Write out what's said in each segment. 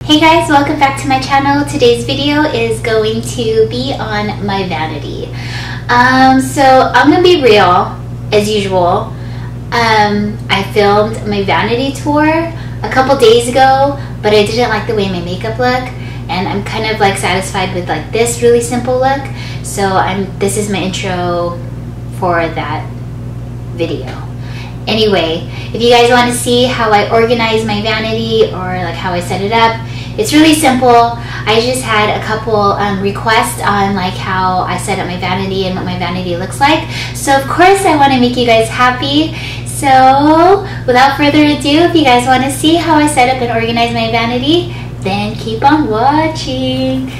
Hey guys, welcome back to my channel. Today's video is going to be on my vanity. So I'm gonna be real as usual. I filmed my vanity tour a couple days ago, but I didn't like the way my makeup looked, and I'm kind of like satisfied with like this really simple look. So this is my intro for that video. Anyway, if you guys want to see how I organize my vanity or like how I set it up, it's really simple. I just had a couple requests on like how I set up my vanity and what my vanity looks like. So of course I want to make you guys happy. So without further ado, if you guys want to see how I set up and organize my vanity, then keep on watching.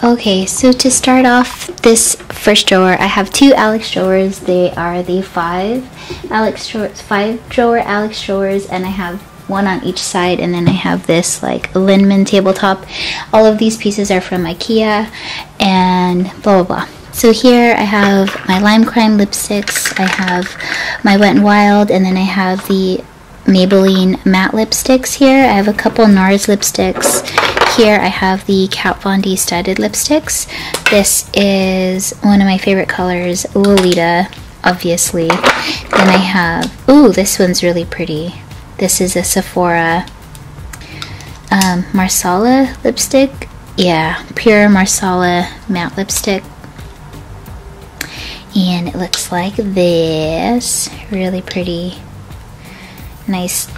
Okay, so to start off this first drawer, I have two Alex drawers. They are the 5 drawer Alex drawers, and I have one on each side, and then I have this like Linman tabletop. All of these pieces are from IKEA and blah blah blah. So here I have my Lime Crime lipsticks, I have my Wet n Wild, and then I have the Maybelline matte lipsticks here. I have a couple NARS lipsticks. Here I have the Kat Von D studded lipsticks. This is one of my favorite colors, Lolita, obviously. Then I have, ooh, this one's really pretty. This is a Sephora Marsala lipstick. Yeah, pure Marsala matte lipstick. And it looks like this. Really pretty. Nice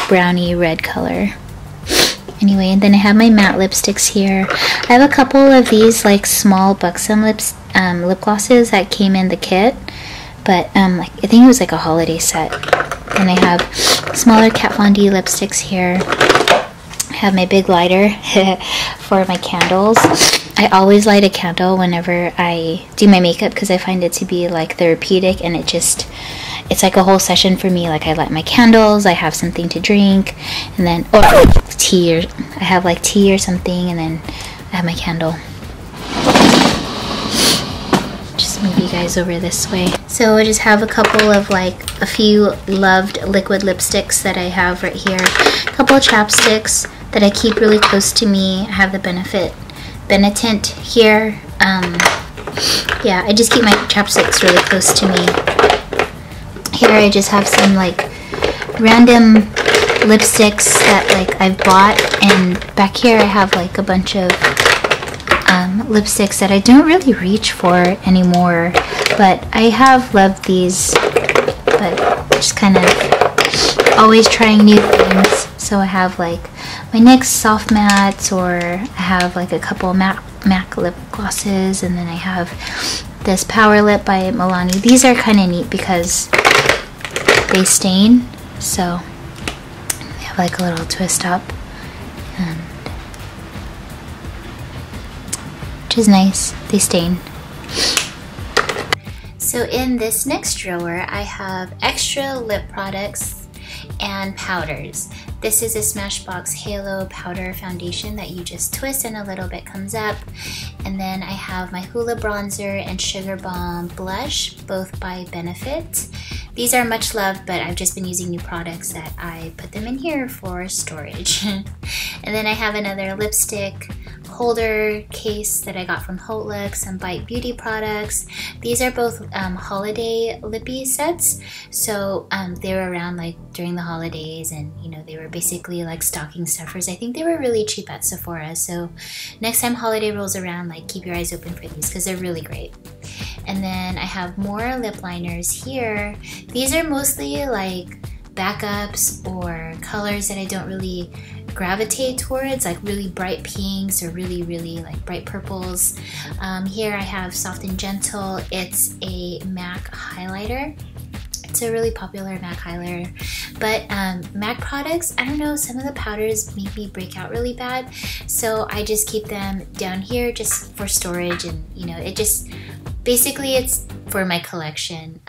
brownie red color. Anyway, and then I have my matte lipsticks here. I have a couple of these like small buxom lip glosses that came in the kit. But I think it was like a holiday set. Then I have smaller Kat Von D lipsticks here. I have my big lighter for my candles. I always light a candle whenever I do my makeup because I find it to be like therapeutic, and it's like a whole session for me. Like I light my candles, I have something to drink, and then or tea, or I have like tea or something, and then I have my candle. Just move you guys over this way. So I just have a couple of like a few loved liquid lipsticks that I have right here. A couple of chapsticks that I keep really close to me. I have the Benetint here. Yeah, I just keep my chapsticks really close to me. Here I just have some like random lipsticks that like I've bought, and back here I have like a bunch of lipsticks that I don't really reach for anymore, but I have loved these, but just kind of always trying new things. So I have like my NYX soft mattes, or I have like a couple MAC lip glosses, and then I have this Power Lip by Milani. These are kind of neat because they stain, so they have like a little twist up, and which is nice. They stain. So in this next drawer, I have extra lip products and powders. This is a Smashbox Halo Powder Foundation that you just twist and a little bit comes up. And then I have my Hoola Bronzer and Sugar Bomb Blush, both by Benefit. These are much loved, but I've just been using new products that I put them in here for storage. And then I have another lipstick holder case that I got from HauteLook, some Bite Beauty products. These are both holiday lippy sets, so they were around like during the holidays, and you know, they were basically like stocking stuffers. I think they were really cheap at Sephora, so next time holiday rolls around, like keep your eyes open for these because they're really great. And then I have more lip liners here. These are mostly like backups or colors that I don't really gravitate towards, like really bright pinks or really like bright purples. Here I have Soft and Gentle. It's a MAC highlighter. It's a really popular MAC highlighter, but MAC products, I don't know, some of the powders make me break out really bad, so I just keep them down here just for storage, and you know, it just basically it's for my collection,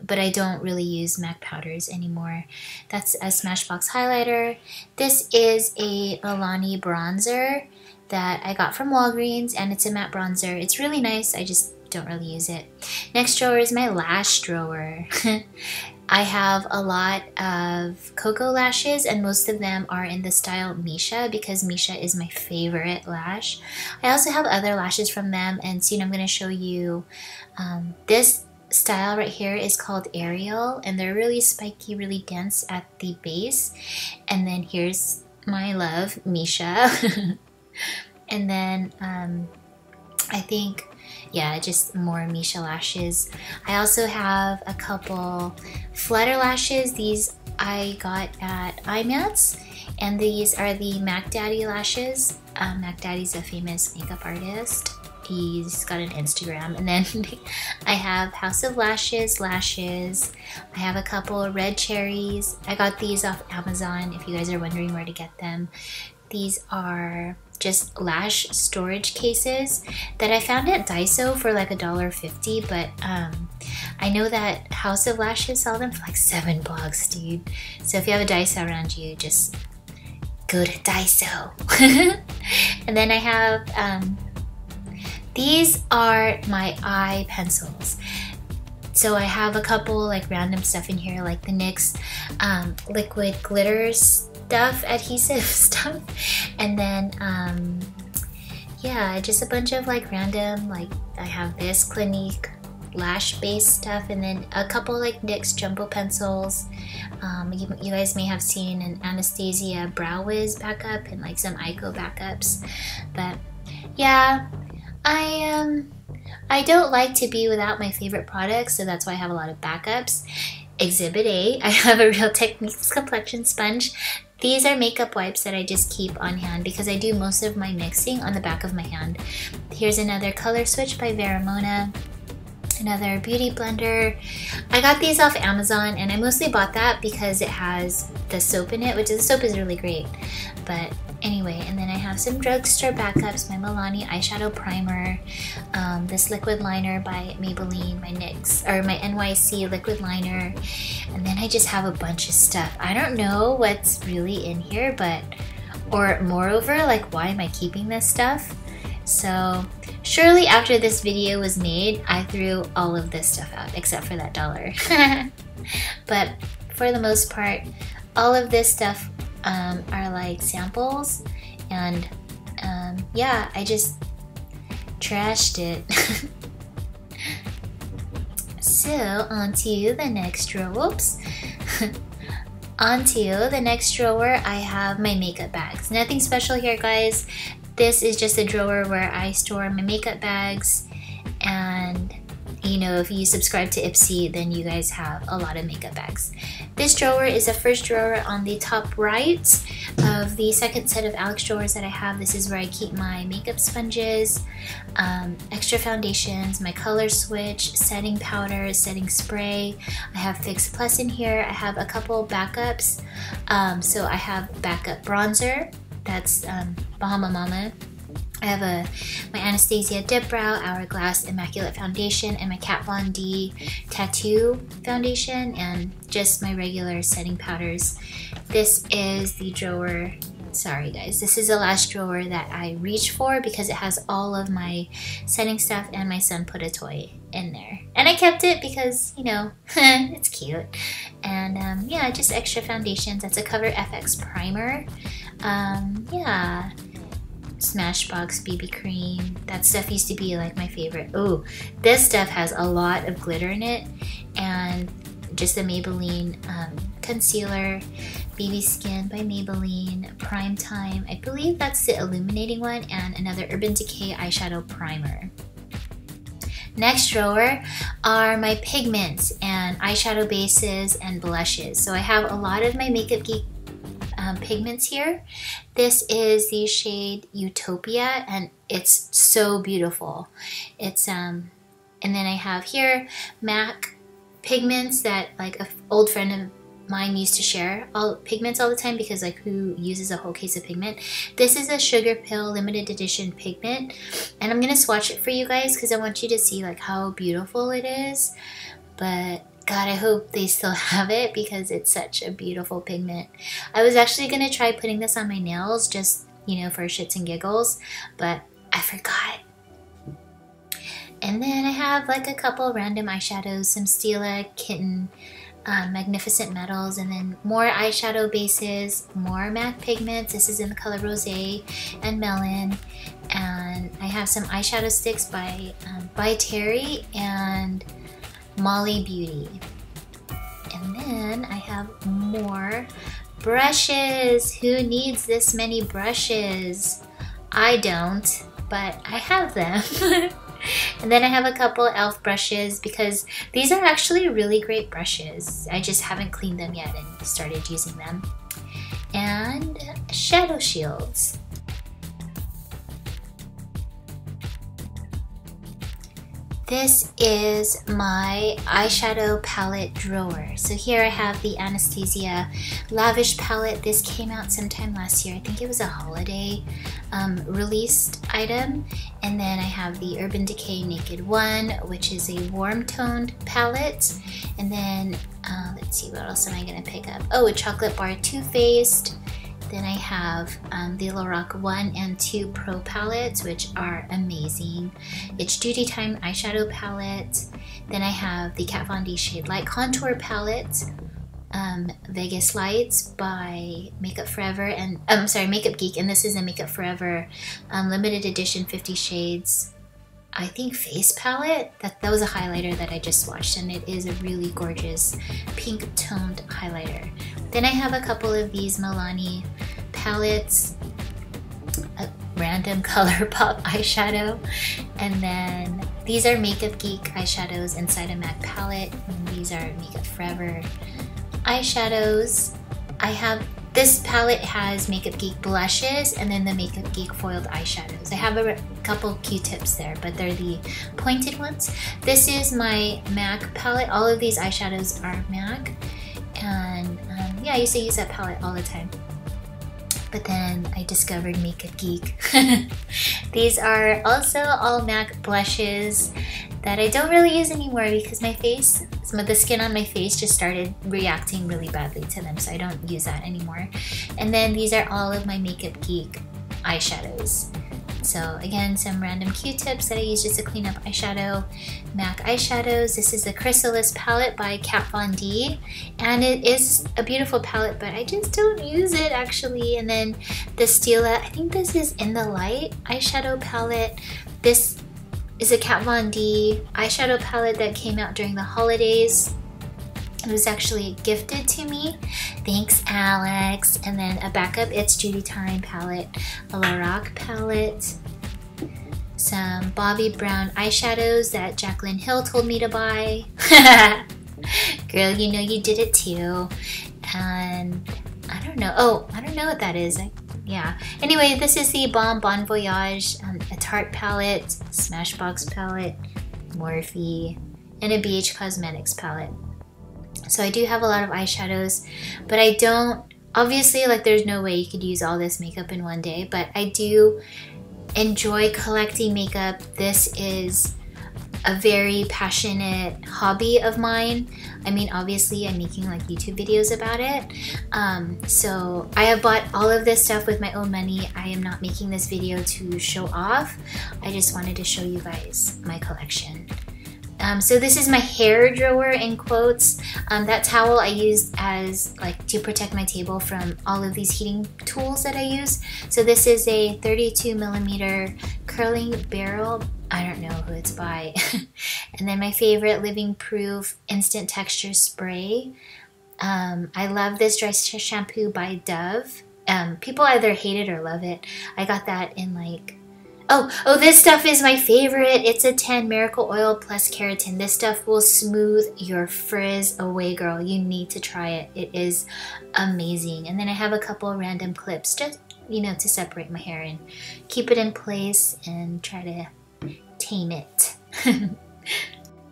but I don't really use MAC powders anymore. That's a Smashbox highlighter. This is a Milani bronzer that I got from Walgreens, and it's a matte bronzer. It's really nice, I just don't really use it. Next drawer is my lash drawer. I have a lot of Cocoa lashes, and most of them are in the style Misha because Misha is my favorite lash. I also have other lashes from them, and soon I'm going to show you this style right here is called Ariel, and they're really spiky, really dense at the base. And then here's my love, Misha. And then I think, yeah, just more Misha lashes. I also have a couple flutter lashes. These I got at IMATS, and these are the Mac Daddy lashes. Mac Daddy's a famous makeup artist. He's got an Instagram. And then I have House of Lashes lashes. I have a couple of red cherries. I got these off Amazon if you guys are wondering where to get them. These are just lash storage cases that I found at Daiso for like $1.50, but I know that House of Lashes sell them for like $7, dude. So if you have a Daiso around you, just go to Daiso. And then I have these are my eye pencils. So I have a couple like random stuff in here, like the NYX liquid glitter stuff, adhesive stuff, and then yeah, just a bunch of like random, like I have this Clinique lash base stuff, and then a couple like NYX jumbo pencils. You guys may have seen an Anastasia Brow Wiz backup and like some Ico backups, but yeah, I don't like to be without my favorite products, so that's why I have a lot of backups. Exhibit A, I have a Real Techniques complexion sponge. These are makeup wipes that I just keep on hand because I do most of my mixing on the back of my hand. Here's another Color Switch by Veramona. Another beauty blender. I got these off Amazon, and I mostly bought that because it has the soap in it, which the soap is really great. But anyway, and then I have some drugstore backups, my Milani eyeshadow primer, this liquid liner by Maybelline, my NYX, or my NYC liquid liner, and then I just have a bunch of stuff. I don't know what's really in here, but, or moreover, like why am I keeping this stuff? So surely after this video was made, I threw all of this stuff out except for that $1. But for the most part, all of this stuff are like samples, and yeah, I just trashed it. So onto the next drawer. Whoops. Onto the next drawer, I have my makeup bags. Nothing special here, guys. This is just a drawer where I store my makeup bags, and you know, if you subscribe to Ipsy, then you guys have a lot of makeup bags. This drawer is the first drawer on the top right of the second set of Alex drawers that I have. This is where I keep my makeup sponges, extra foundations, my color switch, setting powder, setting spray. I have Fix Plus in here. I have a couple backups. So I have backup bronzer. That's Bahama Mama. I have my Anastasia Dip Brow Hourglass Immaculate Foundation, and my Kat Von D Tattoo Foundation, and just my regular setting powders. This is the drawer, sorry guys, this is the last drawer that I reach for because it has all of my setting stuff, and my son put a toy in there. And I kept it because, you know, it's cute. And yeah, just extra foundations. That's a Cover FX primer. Yeah. Smashbox BB cream. That stuff used to be like my favorite. Oh, this stuff has a lot of glitter in it, and just the Maybelline concealer, BB Skin by Maybelline, Prime Time. I believe that's the illuminating one, and another Urban Decay eyeshadow primer. Next drawer are my pigments and eyeshadow bases and blushes. So I have a lot of my Makeup Geek pigments here. This is the shade Utopia, and it's so beautiful. It's and then I have here MAC pigments that like an old friend of mine used to share all pigments all the time, because like who uses a whole case of pigment? This is a Sugar Pill limited edition pigment, and I'm gonna swatch it for you guys because I want you to see like how beautiful it is. But God, I hope they still have it because it's such a beautiful pigment. I was actually gonna try putting this on my nails just, you know, for shits and giggles, but I forgot. And then I have like a couple random eyeshadows, some Stila Kitten Magnificent Metals, and then more eyeshadow bases, more MAC pigments. This is in the color Rosé and Melon. And I have some eyeshadow sticks by Terry and Molly Beauty. And then I have more brushes. Who needs this many brushes? I don't, but I have them. And then I have a couple e.l.f. brushes because these are actually really great brushes. I just haven't cleaned them yet and started using them. And shadow shields. This is my eyeshadow palette drawer. So here I have the Anastasia Lavish palette. This came out sometime last year. I think it was a holiday released item. And then I have the Urban Decay Naked One, which is a warm toned palette. And then let's see, what else am I gonna pick up? Oh, a chocolate bar Too Faced. Then I have the Lorac 1 and 2 Pro palettes, which are amazing. It's Duty Time eyeshadow palette. Then I have the Kat Von D Shade Light Contour palette, Vegas Lights by Makeup Forever, and Makeup Geek, and this is a Makeup Forever limited edition 50 Shades, I think, face palette. That was a highlighter that I just swatched, and it is a really gorgeous pink toned highlighter. Then I have a couple of these Milani palettes, a random ColourPop eyeshadow, and then these are Makeup Geek eyeshadows inside a MAC palette, and these are Makeup Forever eyeshadows. I have this palette has Makeup Geek blushes and then the Makeup Geek foiled eyeshadows. I have a couple Q-tips there, but they're the pointed ones. This is my MAC palette. All of these eyeshadows are MAC, and yeah, I used to use that palette all the time. But then I discovered Makeup Geek. These are also all MAC blushes that I don't really use anymore because my face, the skin on my face just started reacting really badly to them, so I don't use that anymore. And then these are all of my Makeup Geek eyeshadows. So again, some random Q-tips that I use just to clean up eyeshadow. MAC eyeshadows. This is the Chrysalis palette by Kat Von D, and it is a beautiful palette, but I just don't use it actually. And then the Stila, I think this is In the Light eyeshadow palette. This is a Kat Von D eyeshadow palette that came out during the holidays. It was actually gifted to me. Thanks, Alex. And then a backup It's Duty Time palette, a Lorac palette, some Bobbi Brown eyeshadows that Jaclyn Hill told me to buy. Girl, you know you did it too. And I don't know. Oh, I don't know what that is. Yeah. Anyway, this is the Bon Voyage, a Tarte palette, Smashbox palette, Morphe, and a BH Cosmetics palette. So I do have a lot of eyeshadows, but I don't, obviously, like, there's no way you could use all this makeup in one day, but I do enjoy collecting makeup. This is a very passionate hobby of mine. I mean, obviously I'm making like YouTube videos about it. So I have bought all of this stuff with my own money. I am not making this video to show off. I just wanted to show you guys my collection. So this is my hair drawer in quotes. That towel I used as like to protect my table from all of these heating tools that I use. So this is a 32mm curling barrel. I don't know who it's by. And then my favorite Living Proof Instant Texture Spray. I love this dry shampoo by Dove. People either hate it or love it. I got that in like, oh, this stuff is my favorite. It's a 10 Miracle Oil plus Keratin. This stuff will smooth your frizz away, girl. You need to try it. It is amazing. And then I have a couple of random clips just, you know, to separate my hair and keep it in place and try to tame it.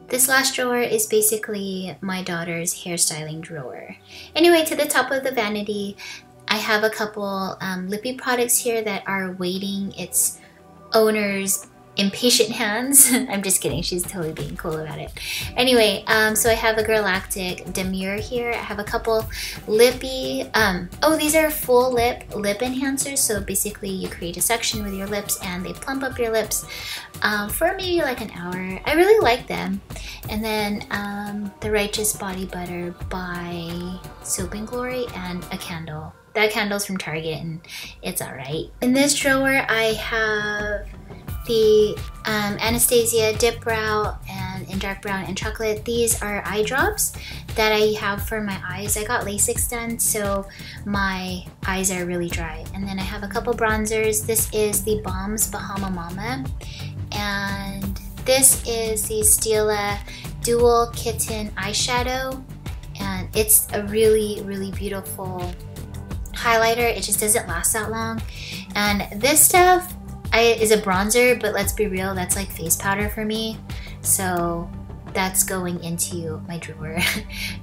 This last drawer is basically my daughter's hairstyling drawer. Anyway, to the top of the vanity, I have a couple lippy products here that are waiting its owner's impatient hands. I'm just kidding, she's totally being cool about it. Anyway, so I have a xoLaurenQ Demure here. I have a couple lippy, oh, these are full lip enhancers. So basically you create a section with your lips and they plump up your lips for maybe like an hour. I really like them. And then the Righteous Body Butter by Soap & Glory, and a candle. That candle's from Target and it's alright. In this drawer I have the Anastasia Dip Brow and in Dark Brown and Chocolate. These are eye drops that I have for my eyes. I got LASIK done, so my eyes are really dry. And then I have a couple bronzers. This is the Balms Bahama Mama, and this is the Stila Dual Kitten Eyeshadow, and it's a really, really beautiful highlighter. It just doesn't last that long. And this stuff is a bronzer, but let's be real, that's like face powder for me. So that's going into my drawer.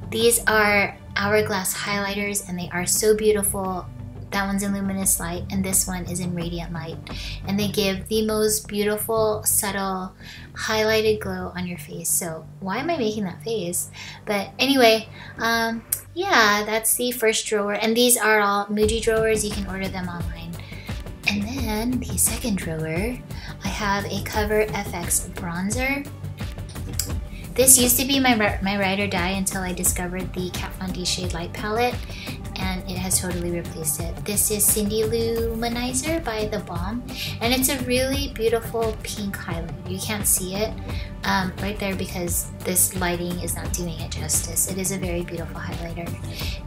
These are Hourglass highlighters and they are so beautiful. That one's in Luminous Light and this one is in Radiant Light. And they give the most beautiful, subtle, highlighted glow on your face. So why am I making that face? But anyway, yeah, that's the first drawer. And these are all Muji drawers. You can order them online. And then the second drawer, I have a Cover FX bronzer. This used to be my ride or die until I discovered the Kat Von D Shade Light palette, and it has totally replaced it. This is Cindy Luminizer by The Balm, and it's a really beautiful pink highlight. You can't see it right there because this lighting is not doing it justice. It is a very beautiful highlighter.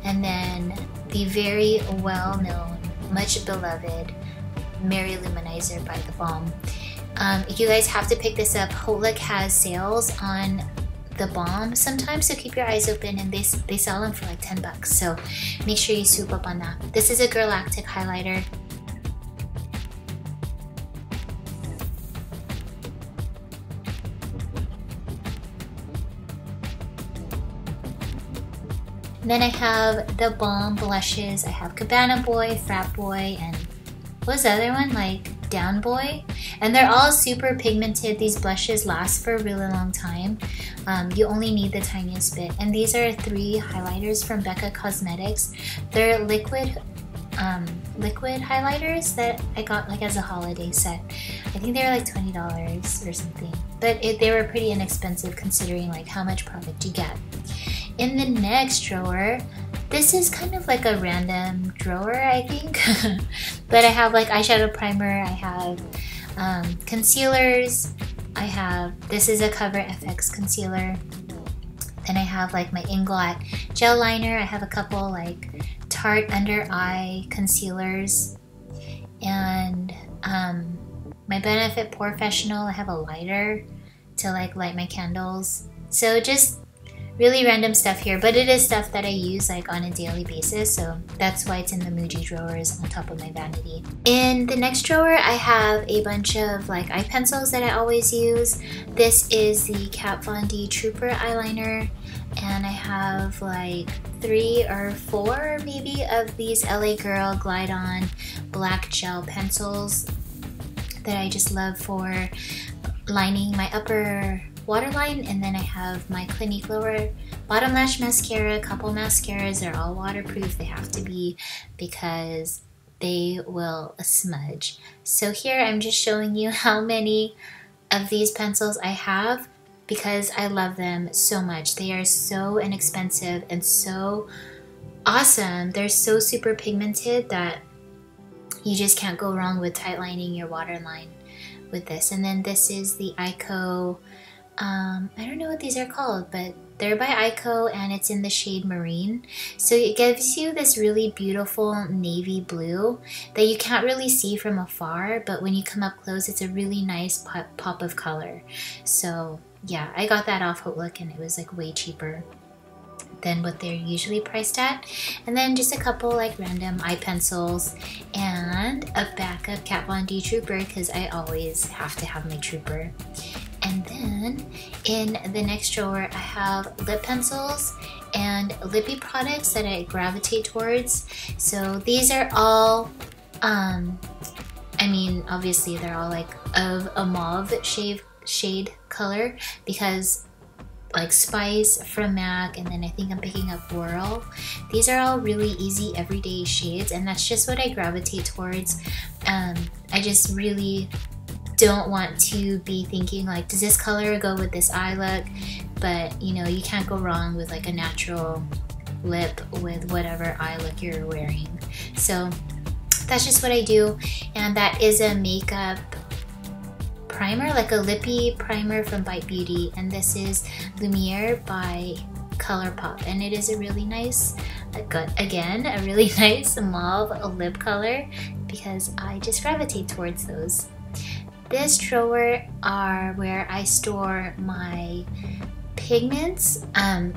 And then the very well-known, much beloved Mary Luminizer by The Balm. You guys have to pick this up. HauteLook has sales on The Balm sometimes, so keep your eyes open, and they sell them for like 10 bucks, so make sure you swoop up on that. This is a xoLaurenQ highlighter. And then I have The Balm blushes. I have Cabana Boy, Frat Boy, and what was the other one? Like Down Boy. And they're all super pigmented. These blushes last for a really long time. You only need the tiniest bit. And these are 3 highlighters from Becca Cosmetics. They're liquid highlighters that I got like as a holiday set. I think they were like $20 or something. But they were pretty inexpensive considering like how much product you get. In the next drawer, this is kind of like a random drawer, I think. But I have like eyeshadow primer, I have concealers, this is a Cover FX concealer. Then I have like my Inglot gel liner, I have a couple like Tarte under eye concealers. And my Benefit Porefessional, I have a lighter to like light my candles. So just really random stuff here, but it is stuff that I use like on a daily basis, so that's why it's in the Muji drawers on top of my vanity. In the next drawer, I have a bunch of like eye pencils that I always use. This is the Kat Von D Trooper eyeliner, and I have like 3 or 4 maybe of these LA Girl Glide On black gel pencils that I just love for lining my upper waterline. And then I have my Clinique Lower Bottom Lash Mascara, couple mascaras. They're all waterproof. They have to be because they will smudge. So here I'm just showing you how many of these pencils I have because I love them so much. They are so inexpensive and so awesome. They're so super pigmented that you just can't go wrong with tightlining your waterline with this. And then this is the Ico, I don't know what these are called, but they're by Ico and it's in the shade Marine. So it gives you this really beautiful navy blue that you can't really see from afar, but when you come up close, it's a really nice pop of color. So yeah, I got that off HauteLook and it was like way cheaper than what they're usually priced at. And then just a couple like random eye pencils and a backup Kat Von D Trooper because I always have to have my Trooper. And then in the next drawer, I have lip pencils and lippy products that I gravitate towards. So these are all, I I mean, obviously they're all like of a mauve shade color, because like Spice from MAC, and then I think I'm picking up Whirl. These are all really easy everyday shades, and that's just what I gravitate towards. I just really don't want to be thinking like, does this color go with this eye look? But you know, you can't go wrong with like a natural lip with whatever eye look you're wearing. So that's just what I do, and that is a makeup primer, like a lippy primer from Bite Beauty, and this is Lumiere by ColourPop, and it is a really nice, again, a really nice mauve lip color, because I just gravitate towards those. This drawer are where I store my pigments,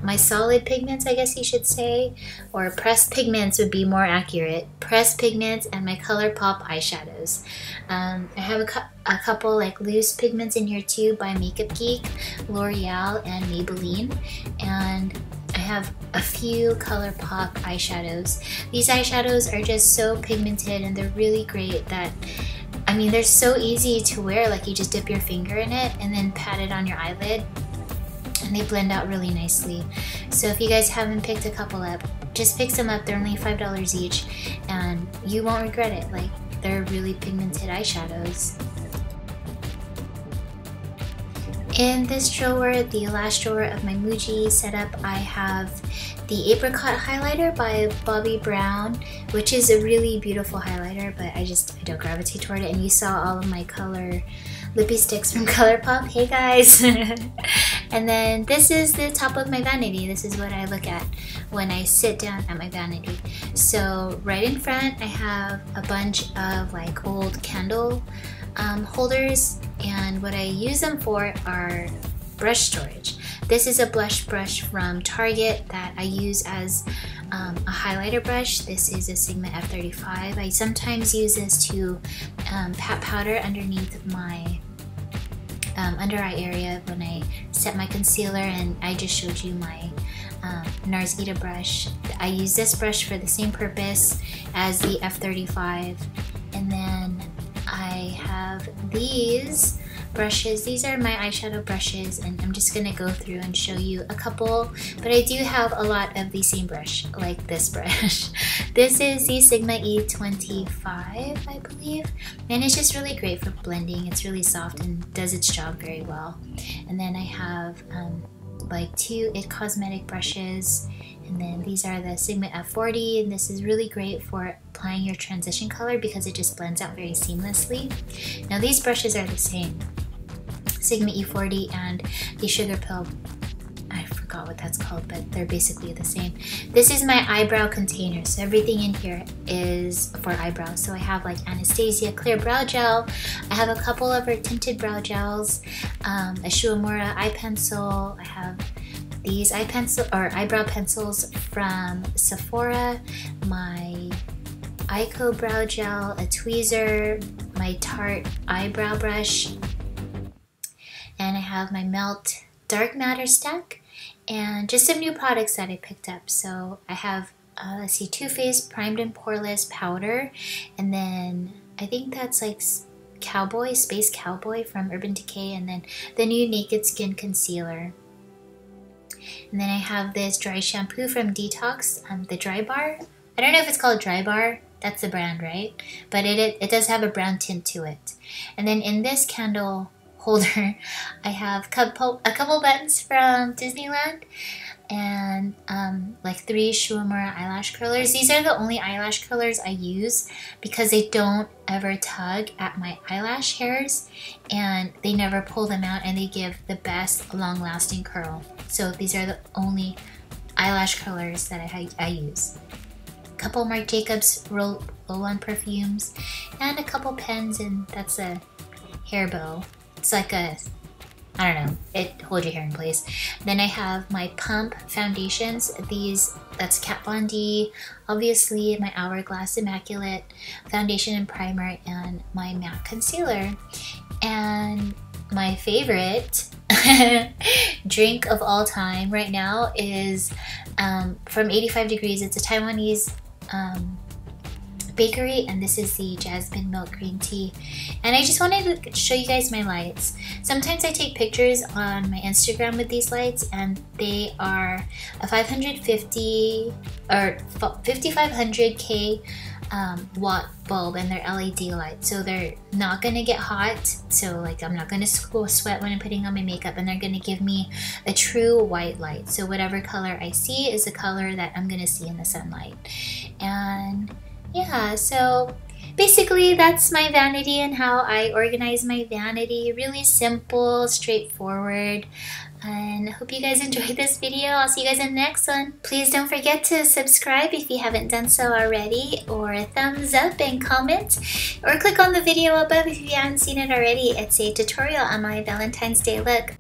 my solid pigments, I guess you should say, or pressed pigments would be more accurate. Pressed pigments and my ColourPop eyeshadows. I have a couple like loose pigments in here too by Makeup Geek, L'Oreal, and Maybelline, and I have a few ColourPop eyeshadows. These eyeshadows are just so pigmented, and they're really great. That, I mean, they're so easy to wear. Like, you just dip your finger in it and then pat it on your eyelid, and they blend out really nicely. So if you guys haven't picked a couple up, just pick some up. They're only $5 each, and you won't regret it. Like, they're really pigmented eyeshadows. In this drawer, the last drawer of my Muji setup, I have the Apricot highlighter by Bobbi Brown, which is a really beautiful highlighter, but I don't gravitate toward it. And you saw all of my color lippy sticks from ColourPop. Hey guys! And then this is the top of my vanity. This is what I look at when I sit down at my vanity. So right in front, I have a bunch of like old candle holders, and what I use them for are brush storage. This is a blush brush from Target that I use as a highlighter brush. This is a Sigma F35. I sometimes use this to pat powder underneath my under eye area when I set my concealer, and I just showed you my NARS Vita brush. I use this brush for the same purpose as the F35, and then I have these brushes. These are my eyeshadow brushes, and I'm just gonna go through and show you a couple, but I do have a lot of the same brush, like this brush. This is the Sigma E25, I believe, and it's just really great for blending. It's really soft and does its job very well. And then I have like two IT Cosmetic brushes, and then these are the Sigma F40, and this is really great for applying your transition color because it just blends out very seamlessly. Now these brushes are the same, Sigma E40 and the Sugar Pill, I forgot what that's called, but they're basically the same. This is my eyebrow container, so everything in here is for eyebrows. So I have like Anastasia Clear Brow Gel, I have a couple of her tinted brow gels, a Shuamura eye pencil, I have these eyebrow pencils from Sephora, my Eyeko brow gel, a tweezer, my Tarte eyebrow brush, and I have my Melt Dark Matter stack, and just some new products that I picked up. So I have, let's see, Too Faced Primed and Poreless powder, and then I think that's like Cowboy, Space Cowboy from Urban Decay, and then the new Naked Skin concealer. And then I have this dry shampoo from Detox, the Dry Bar. I don't know if it's called Dry Bar, that's the brand, right? But it does have a brown tint to it. And then in this candle holder, I have a couple buttons from Disneyland, and like 3 Shuamura eyelash curlers. These are the only eyelash curlers I use because they don't ever tug at my eyelash hairs, and they never pull them out, and they give the best long-lasting curl. So these are the only eyelash curlers that I use. A couple Marc Jacobs roll-on perfumes, and a couple pens, and that's a hair bow. It's like a, I don't know, it holds your hair in place. Then I have my Pump foundations. That's Kat Von D, obviously my Hourglass Immaculate foundation and primer, and my MAC concealer. And my favorite drink of all time right now is from 85 Degrees. It's a Taiwanese bakery, and this is the jasmine milk green tea. And I just wanted to show you guys my lights. Sometimes I take pictures on my Instagram with these lights, and they are a 550 or 5500K watt bulb, and they're LED lights, so they're not gonna get hot, so like I'm not gonna sweat when I'm putting on my makeup, and they're gonna give me a true white light. So whatever color I see is the color that I'm gonna see in the sunlight. And yeah, so basically that's my vanity and how I organize my vanity. Really simple, straightforward. And I hope you guys enjoyed this video. I'll see you guys in the next one. Please don't forget to subscribe if you haven't done so already, or thumbs up and comment, or click on the video above if you haven't seen it already. It's a tutorial on my Valentine's Day look.